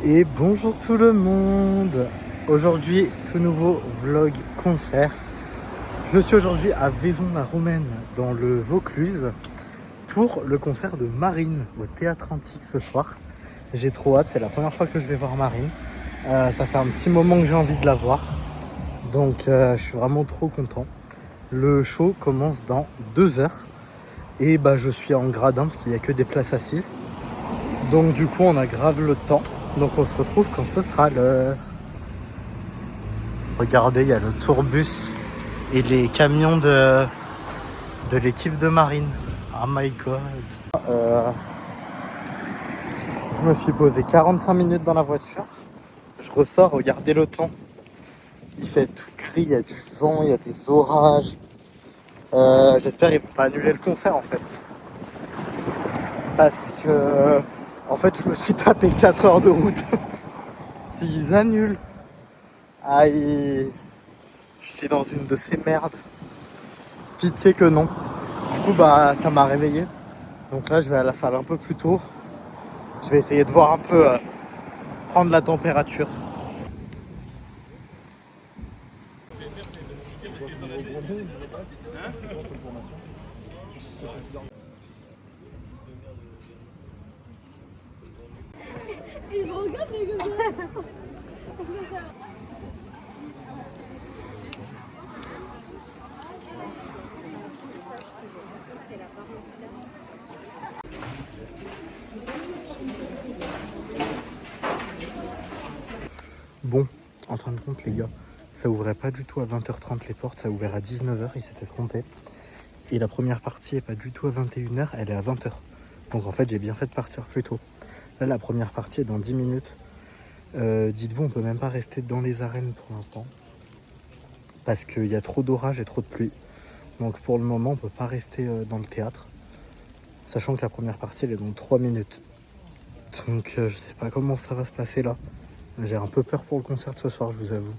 Et bonjour tout le monde. Aujourd'hui, tout nouveau vlog concert. Je suis aujourd'hui à Vaison-la-Romaine dans le Vaucluse pour le concert de Marine au Théâtre Antique ce soir. J'ai trop hâte, c'est la première fois que je vais voir Marine. Ça fait un petit moment que j'ai envie de la voir. Donc je suis vraiment trop content. Le show commence dans 2 heures. Et je suis en gradin parce qu'il n'y a que des places assises. Donc du coup on a grave le temps. Donc on se retrouve quand ce sera l'heure. Regardez, il y a le tourbus et les camions de l'équipe de Marine. Oh my god. Je me suis posé 45 minutes dans la voiture. Je ressors, regardez le temps. Il fait tout gris, il y a du vent, il y a des orages. J'espère qu'ils vont pas annuler le concert en fait. Parce que en fait je me suis tapé 4 heures de route. S'ils annulent. Aïe. Je suis dans une de ces merdes. Pitié que non. Du coup ça m'a réveillé. Donc là je vais à la salle un peu plus tôt. Je vais essayer de voir un peu, prendre la température. Il me regarde les gars. Bon, en fin de compte les gars, ça ouvrait pas du tout à 20h30 les portes, ça a ouvert à 19h, il s'était trompé. Et la première partie est pas du tout à 21h, elle est à 20h. Donc en fait j'ai bien fait de partir plus tôt. Là la première partie est dans 10 minutes. Dites-vous, on peut même pas rester dans les arènes pour l'instant. Parce qu'il y a trop d'orage et trop de pluie. Donc pour le moment on peut pas rester dans le théâtre. Sachant que la première partie elle est dans 3 minutes. Donc je sais pas comment ça va se passer là. J'ai un peu peur pour le concert de ce soir, je vous avoue.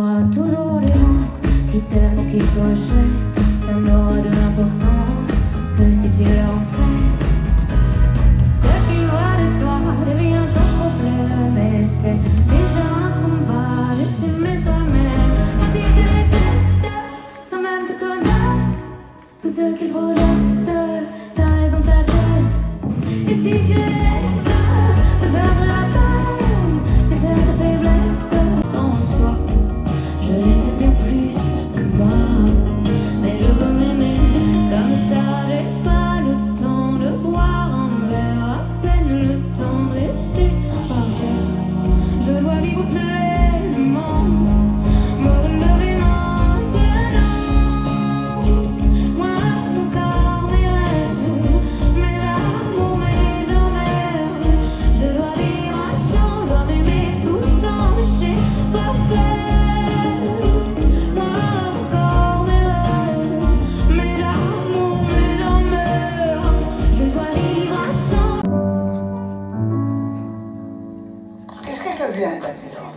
aura toujours des gens qui t'aiment ou qui te rejettent. Ça n'aura de l'importance que si tu leur fais. Ce qu'ils voient de toi devient ton problème. Et c'est déjà un combat de s'aimer soi-même. Et tu te détestes sans même te connaître. Tout ce qu'ils projettent, ça reste dans ta tête. Et si tu laisses te faire de la peine, c'est que ta faiblesse en soi. Je les aime bien plus que moi, mais je veux m'aimer comme ça. J'ai pas le temps de boire un verre, à peine le temps de rester parfait. Je dois vivre pleinement, me relever maintenant. Moi, mon corps, mes rêves, mes amours, mes emmerdes. Je dois vivre à temps, je dois m'aimer tout le temps, mais c'est pas fait. Moi, mon corps, mes rêves, mes amours, mes emmerdes. Je dois vivre à temps. Qu'est-ce qu'elle devient, ta maison?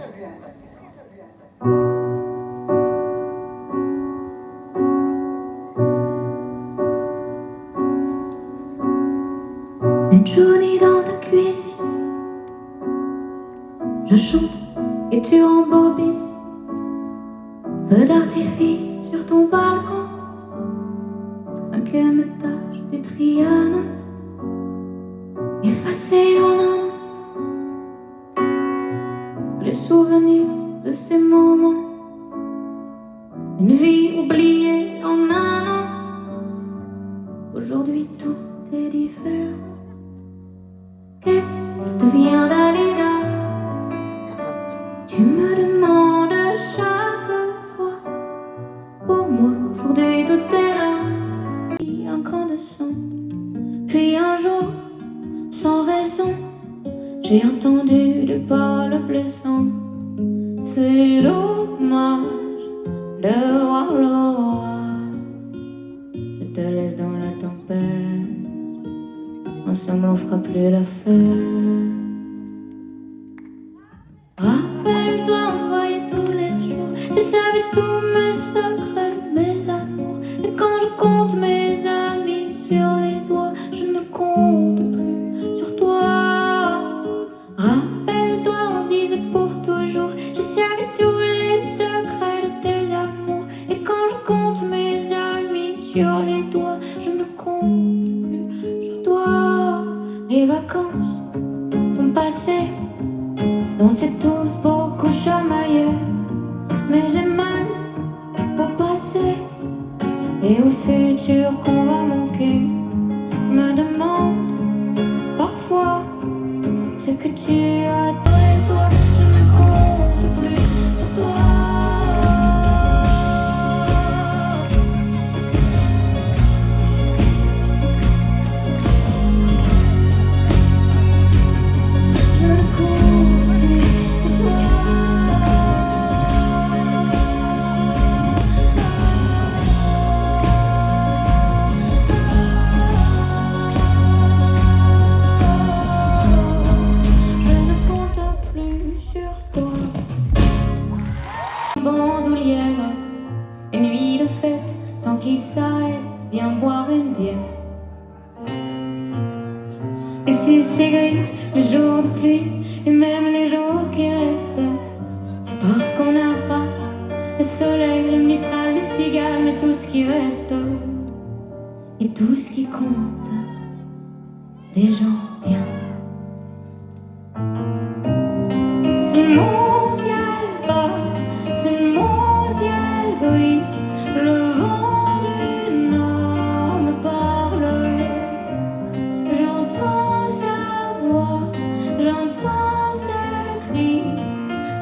Une journée dans ta cuisine, je chante et tu rembobines. Feu d'artifice sur ton balcon, 5e étage du Trianon, effacé en un instant les souvenirs de ces moments. Une vie oubliée en un an. Aujourd'hui tout est différent. Qu'est-ce qu'il devient d'Alida? Tu me demandes chaque fois. Pour moi, aujourd'hui tout est là. Incandescente. Puis un jour, sans raison, j'ai entendu des paroles blessantes. C'est dommage de voir l'orage. Je te laisse dans la tempête. Ensemble on fera plus la fête. Rappelle-toi, on se voyait tous les jours. Tu savais tous mes secrets, mes amours. Et quand je compte mes amis sur les doigts, je ne compte plus sur toi. Rappelle-toi, on se disait pour toujours. Je savais tous les secrets de tes amours. Et quand je compte mes amis sur les doigts, je ne compte plus sur toi. Les vacances sont passées, on s'est tous beaucoup chamaillés. Mais j'ai mal au passé et au futur qu'on va manquer. Je me demande parfois ce que tu attends et toi, je ne compte plus sur toi. Je ne compte plus sur toi. Je ne compte plus sur toi. Bandoulière, une nuit de fête, tant qu'il s'arrête, viens boire une bière. Et si c'est gris, les jours de pluie, et même les jours qui restent, c'est parce qu'on n'a pas le soleil, le mistral, les cigales, mais tout ce qui reste. Et tout ce qui compte, des gens bien. C'est mon ciel bas, c'est mon ciel gris. Le vent du nord me parle. J'entends sa voix, j'entends ses cris.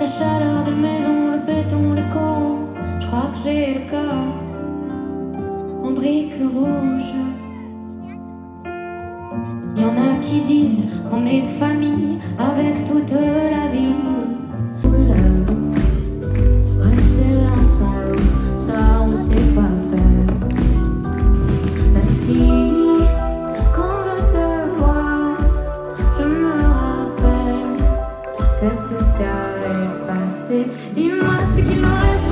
La chaleur des maisons, le béton, les coraux. Je crois que j'ai le cœur en briques rouges. Y en a qui disent qu'on est de famille avec toute la vie. Rester l'un sans l'autre, ça on sait pas faire. Même si quand je te vois, je me rappelle que tout ça est passé. Dis-moi ce qu'il me reste.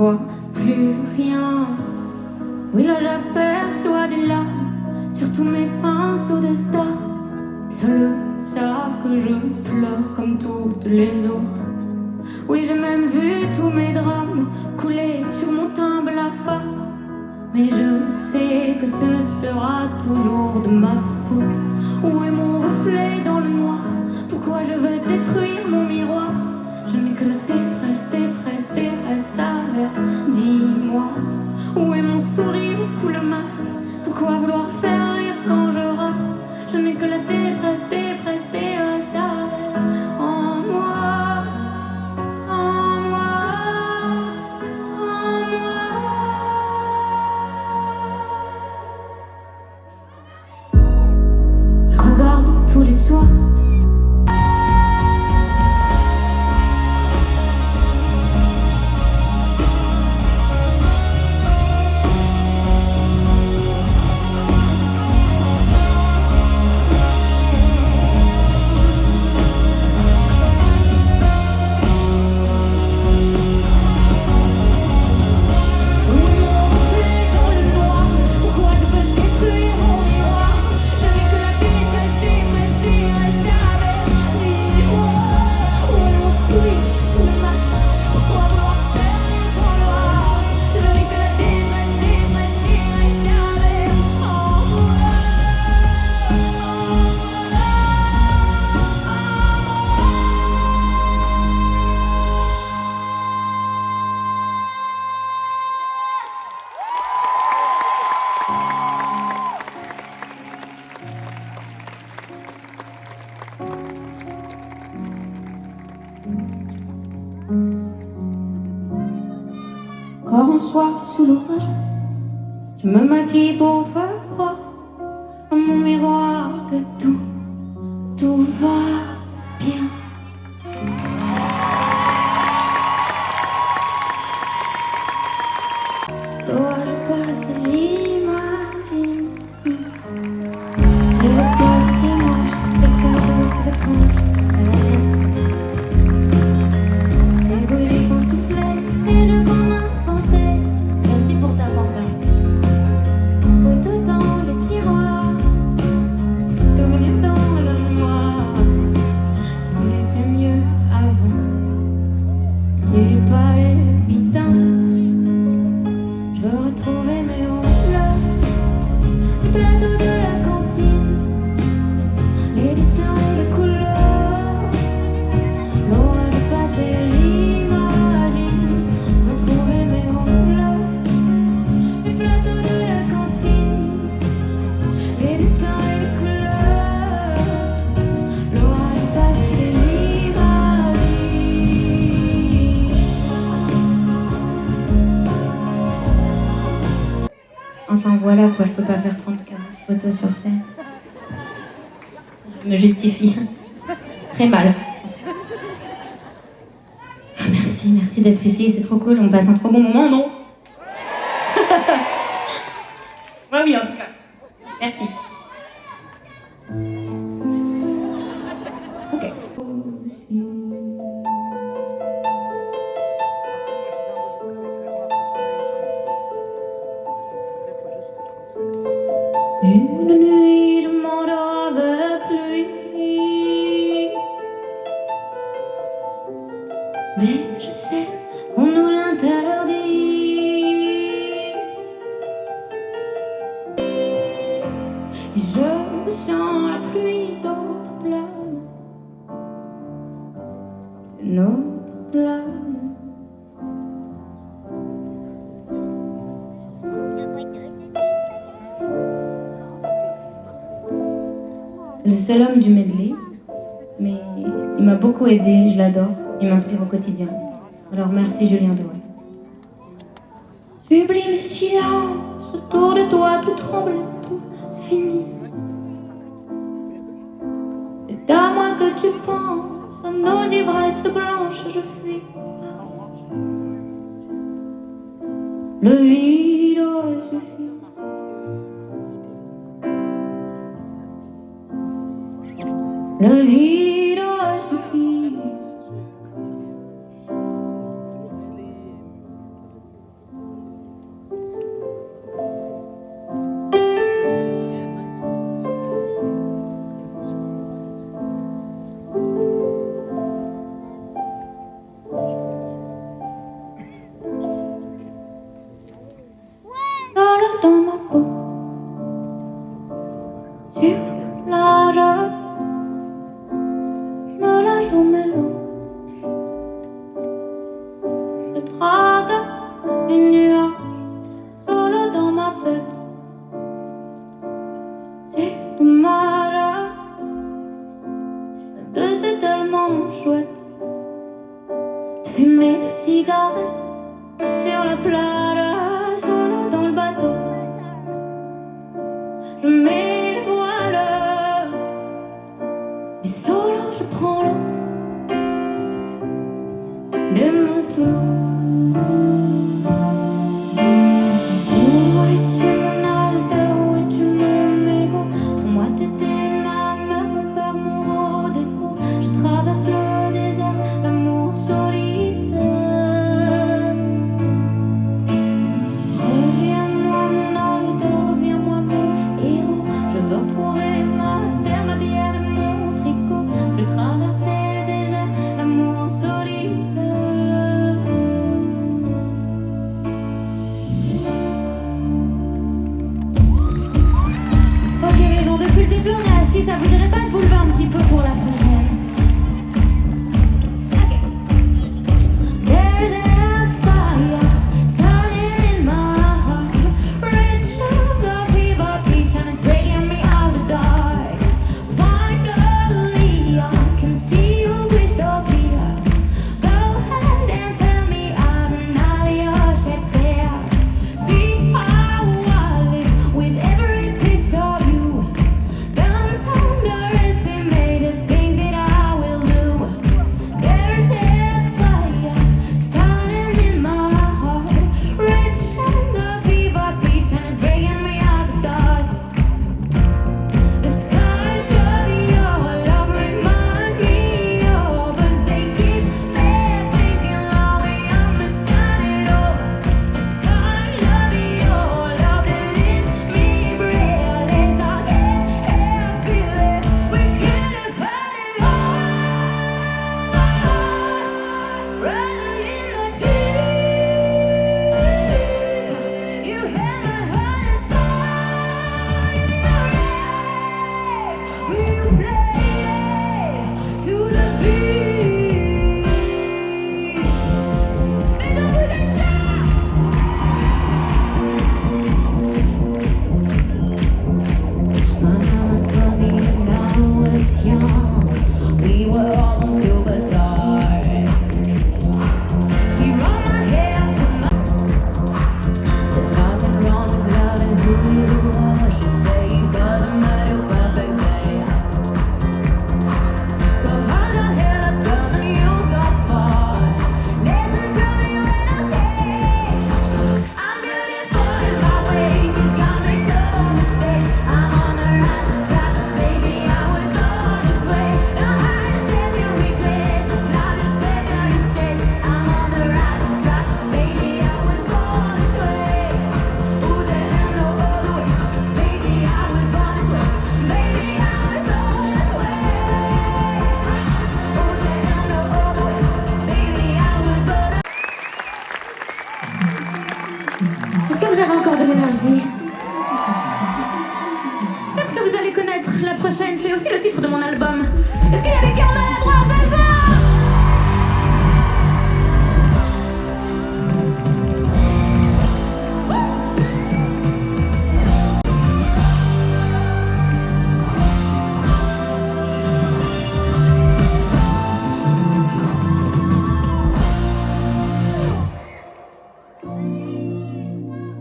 vois plus rien. Oui, là j'aperçois des larmes sur tous mes pinceaux de stars. Seuls savent que je pleure comme toutes les autres. Oui, j'ai même vu tous mes drames couler sur mon teint blafard. Mais je sais que ce sera toujours de ma faute. Où est mon reflet dans le noir? Pourquoi je veux détruire mon miroir? Je n'ai que la détresse, détresse, détresse, traverse. Dis-moi, où est mon sourire sous le masque? Pourquoi vouloir faire rire quand je rate? Je n'ai que la détresse, détresse, détresse, traverse. En moi, en moi, en moi. Je regarde tous les soirs. Encore un soir sous l'orage, je me maquille pour faire croire à mon miroir que tout va bien. L'orage passe, j'imagine les repas du dimanche, les cadeaux sur le compte. Les bougies qu'on soufflait et le qu'on inventait. Merci pour ta pancarte. Photo dans les tiroirs, souvenirs dans le noir. C'était mieux avant, c'est pas évident. Je veux retrouver mes couleurs, les plateaux de la cantine, les dessins et les couleurs. L'orage passé, j'imagine retrouver mes couleurs, les plateaux de la cantine, les dessins et les couleurs. L'orage passé, j'imagine. Enfin voilà quoi, je peux pas faire 30-40 photos sur scène. Je me justifie. Très mal. Ah, merci d'être ici, c'est trop cool, on passe un trop bon moment, non? Ouais, oui, en tout cas. Merci. Ok. Une nuit, je m'endors avec lui. Mais je sais qu'on nous l'interdit. Et je sens la pluie d'autres planes. Notre plane. C'est le seul homme du medley, mais il m'a beaucoup aidé, je l'adore, il m'inspire au quotidien. Alors merci Julien Doré. Sublime silence, autour de toi tout tremble, tout fini. C'est à moi que tu penses, à nos ivresses blanches, je fuis. Le vide aurait suffi. Le vide aurait suffi. plata, solo dans le bateau. Je mets le voile, mais solo je prends l'eau de Montoulouse. Où es-tu mon alter, où es-tu mon mégot? Pour moi t'étais ma mère, mon père, mon rodéo. Je traverse le désert, l'amour solitaire. Reviens-moi mon alter, reviens-moi mon héros. Je veux retrouver ma terre, ma bière et mon tricot. Je traverser le désert, l'amour solitaire. Ok maison, depuis le début on est assis, ça vous dirait pas de vous lever un petit peu pour la prochaine? Ok. There's a fire starting in my heart, red sugar fever peach and it's breaking me out the dark. Finally I can see you crystal clear. Go ahead and tell me I'm not your shit fair. See how I live with every piece of you. Don't underestimate the things that I will do. There's a fire starting in my heart, red sugar fever peach and it's breaking me out the dark. The skies of your love remind me of us. They keep me thinking how we understand it all. The skies of your love that leaves me breathless. I can't feel it. We couldn't fight it all. Running in the deep, you had my heart inside your eyes. We play to the beat. Maison, vous êtes chats. My mama told me when I was young, we were all on silver stars. She rolled my hair, put my. There's nothing wrong with loving who you are. She said you doesn't matter perfect day. So hold your head up, girl, and you'll go far. Listen to me when I say I'm beautiful in my way. 'Cause God makes no mistakes. I'm on the right track, baby. I was born this way. No higher step you replace. It's not a second mistake. I'm on the right track, baby. I was born this way. Ooh, there ain't no other way. Baby, I was born this way. Baby, I was born this way. Ooh, there ain't no other way. Baby, I was born. Est-ce que vous avez encore de l'énergie? Est-ce que vous allez connaître la prochaine? C'est aussi le titre de mon album. Est-ce qu'il y a des cœurs maladroits à faire ça?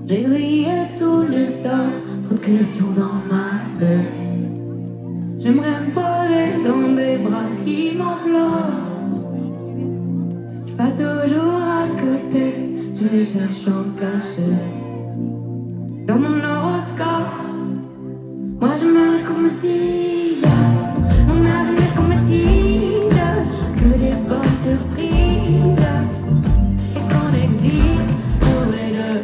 J'ai grillé tout le store, trop de questions dans ma tête. J'aimerais me poser dans des bras qui m'enflorent. Je passe toujours à côté, je les cherche en cachette. Dans mon horoscope, moi je me comédie. Mon avenir qu'on me dise que des bonnes surprises et qu'on existe tous les deux.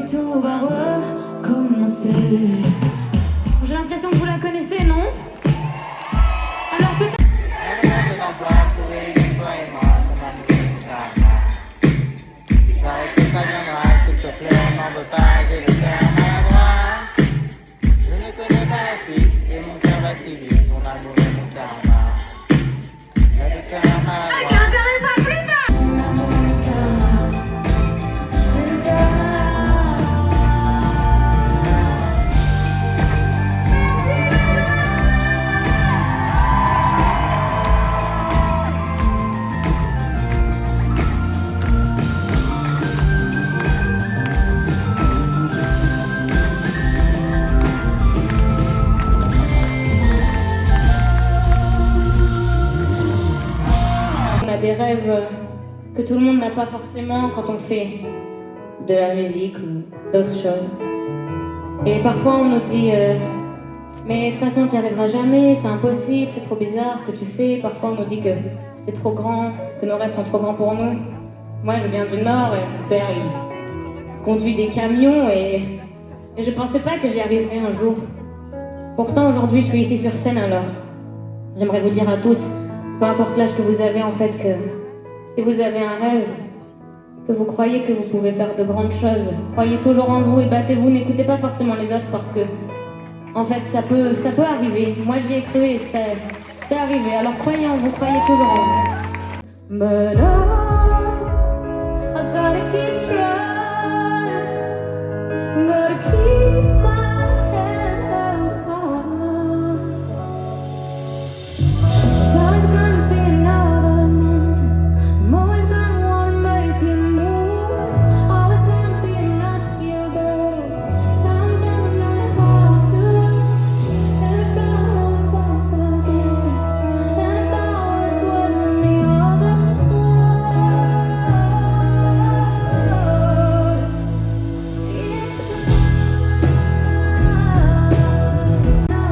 puis tout va recommencer. J'ai l'impression que vous la connaissez, non? Alors peut-être... Des rêves que tout le monde n'a pas forcément quand on fait de la musique ou d'autres choses. Et parfois on nous dit mais de toute façon tu n'y arriveras jamais, c'est impossible, c'est trop bizarre ce que tu fais. Parfois on nous dit que c'est trop grand, que nos rêves sont trop grands pour nous. Moi je viens du Nord et mon père il conduit des camions et je pensais pas que j'y arriverais un jour. Pourtant aujourd'hui je suis ici sur scène, alors j'aimerais vous dire à tous, peu importe l'âge que vous avez, en fait, que si vous avez un rêve, que vous croyez que vous pouvez faire de grandes choses, croyez toujours en vous et battez-vous, n'écoutez pas forcément les autres parce que, en fait, ça peut arriver. Moi, j'y ai cru et c'est arrivé. Alors croyez en vous, croyez toujours en vous. But I gotta keep trying, gotta keep my head held high. Always gonna be another mountain. I'm always gonna wanna make it move. Always gonna be enough to feel good. Someday I'm gonna have to. And about how far stuck in. And about what's what on the other side.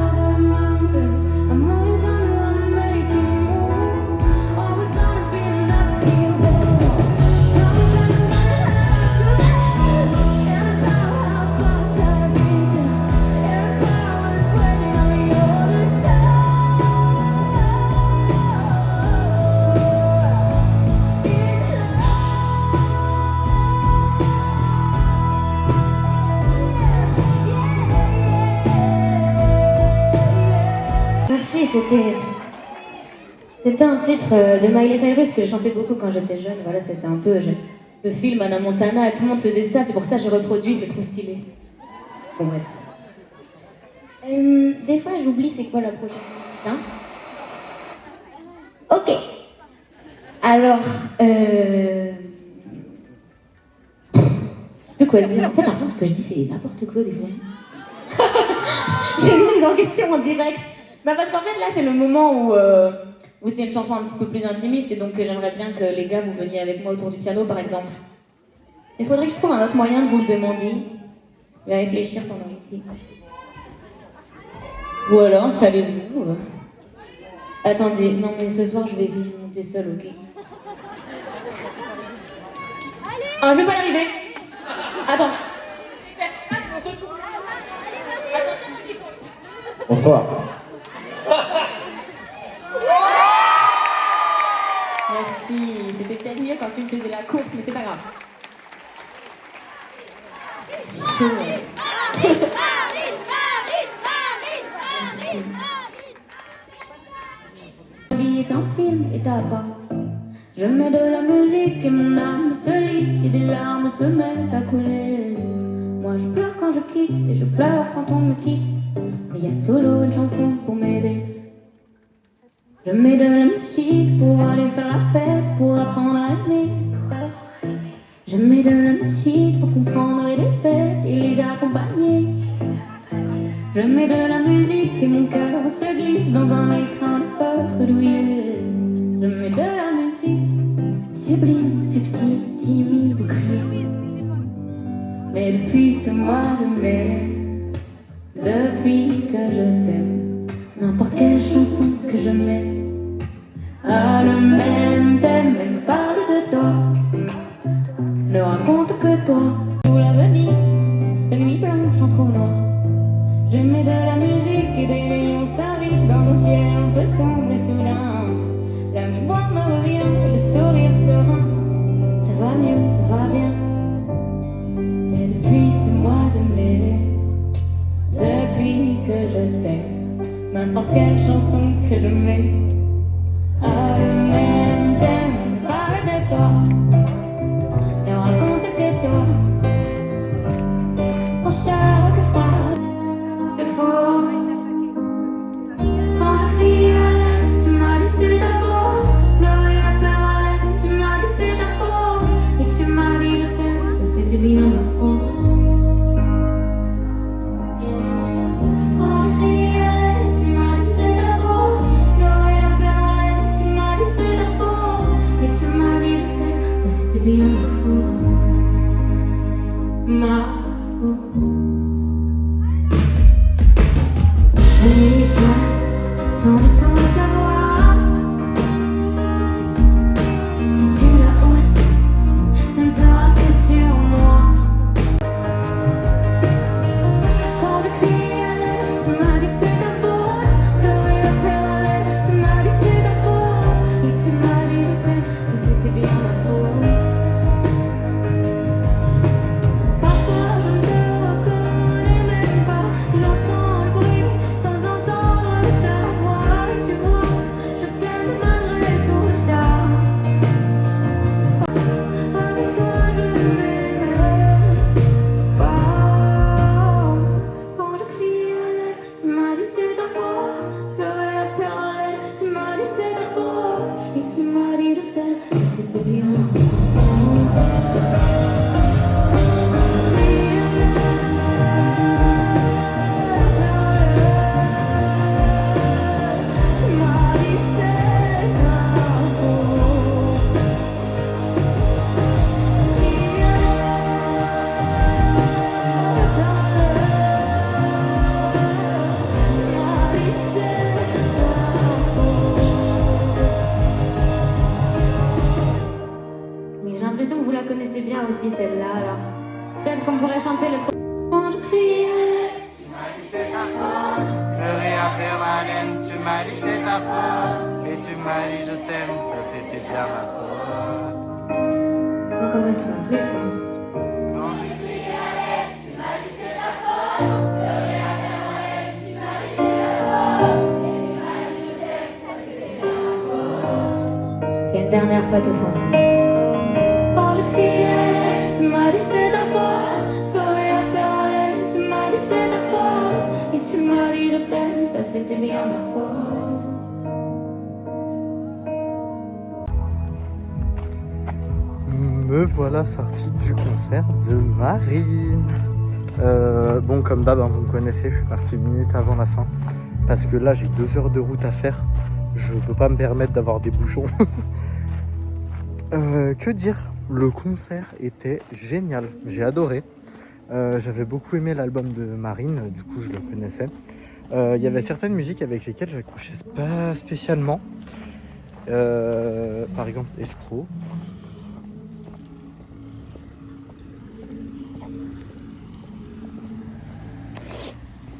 Another mountain. I'm always gonna wanna make it move. Always gonna be enough to feel good. Someday I'm gonna have to. And about how far stuck in. And about what's waiting on the other Merci, c'était un titre de Miley Cyrus que je chantais beaucoup quand j'étais jeune. Voilà, c'était un peu le film Hannah Montana et tout le monde faisait ça, c'est pour ça que j'ai reproduit, c'est trop stylé. Bon bref. Des fois j'oublie c'est quoi la prochaine musique, hein. Ok. Alors, je sais plus quoi dire. En fait j'ai l'impression que ce que je dis c'est n'importe quoi des fois. J'ai mis en question en direct. Bah parce qu'en fait là c'est le moment où c'est une chanson un petit peu plus intimiste et donc j'aimerais bien que les gars vous veniez avec moi autour du piano par exemple. Il faudrait que je trouve un autre moyen de vous le demander. Je vais réfléchir pendant l'été. Voilà, installez-vous. Attendez, non mais ce soir je vais essayer de monter seule, ok? Ah, je vais pas y arriver. Attends. Bonsoir. Merci, c'était peut-être mieux quand tu me faisais la courte, mais c'est pas grave. Chaud. Merci. La vie est un film et t'as pas. Je mets de la musique et mon âme se lisse et des larmes se mettent à couler. Moi je pleure quand je quitte et je pleure quand on me quitte. Mais y a toujours une chanson pour m'aider. Je mets de la musique pour aller faire la fête, pour apprendre à aimer. Je mets de la musique pour comprendre les défaites et les accompagner. Je mets de la musique et mon cœur se glisse dans un écran de feutre douillet. Je mets de la musique, sublime, subtile, timide ou criée. Mais depuis ce mois de mai, depuis que je t'aime, n'importe quelle chanson que je mets a le même thème. Elle me parle de toi, ne raconte que toi. Pour l'avenir, t'aimer depuis que je t'ai. N'importe quelle chanson que je mets, même j'aime parler de toi, ne raconte que toi. Pour chaque phrase, c'est faux. Quand je crie à l'aide, tu m'as dit c'est ta faute. Pleurer à peur à l'aide, tu m'as dit c'est ta faute. Et tu m'as dit je t'aime, ça c'était bien ma faute. Bien fou, ma faute. Les plats sont le son de ta voix. Si tu la hausses, ça ne sera que sur moi. Quand je crie à l'aide, tu m'as dit c'est ta faute. Pleurer à peur à l'aide, tu m'as dit c'est ta faute. Et tu m'as dit je t'aime, ça c'était bien ma faute. Connaissez bien aussi celle-là, alors peut-être qu'on pourrait chanter le quand je crie à l'aide, tu m'as dit c'est ta faute. Pleurer à perdre haleine, tu m'as dit c'est ta faute. Et tu m'as dit je t'aime, ça c'était bien ma faute. Encore une fois, plus fort. Quand je crie à l'aide, tu m'as dit c'est ta faute. Pleurer à perdre haleine, tu m'as dit c'est ta faute. Et tu m'as dit je t'aime, ça c'était bien ma faute. Et une dernière fois tous ensemble. Quand je crie à l'aide, tu m'as dit c'est ta faute. Pleurer à peur à l'aide, tu m'as dit c'est ta faute. Et tu m'as dit je t'aime, ça c'était bien ma faute. Me voilà sorti du concert de Marine. Bon, comme d'hab, vous me connaissez, je suis parti 1 minute avant la fin. Parce que là, j'ai 2 heures de route à faire. Je peux pas me permettre d'avoir des bouchons. Que dire? Le concert était génial, j'ai adoré. J'avais beaucoup aimé l'album de Marine, du coup je le connaissais. Il y avait certaines musiques avec lesquelles j'accrochais pas spécialement. Par exemple Escroc.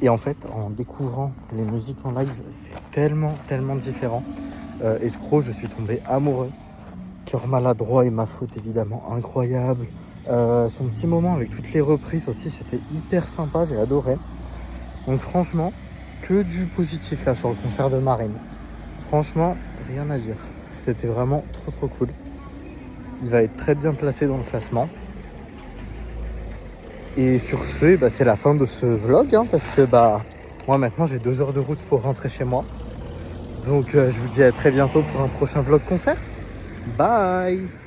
Et en fait, en découvrant les musiques en live, c'est tellement différent. Escroc, je suis tombé amoureux. Cœur maladroit et ma faute évidemment, incroyable. Son petit moment avec toutes les reprises aussi, c'était hyper sympa, j'ai adoré. Donc franchement, que du positif là sur le concert de Marine. Franchement, rien à dire. C'était vraiment trop cool. Il va être très bien placé dans le classement. Et sur ce, c'est la fin de ce vlog, parce que moi maintenant j'ai 2 heures de route pour rentrer chez moi. Donc je vous dis à très bientôt pour un prochain vlog concert. Bye!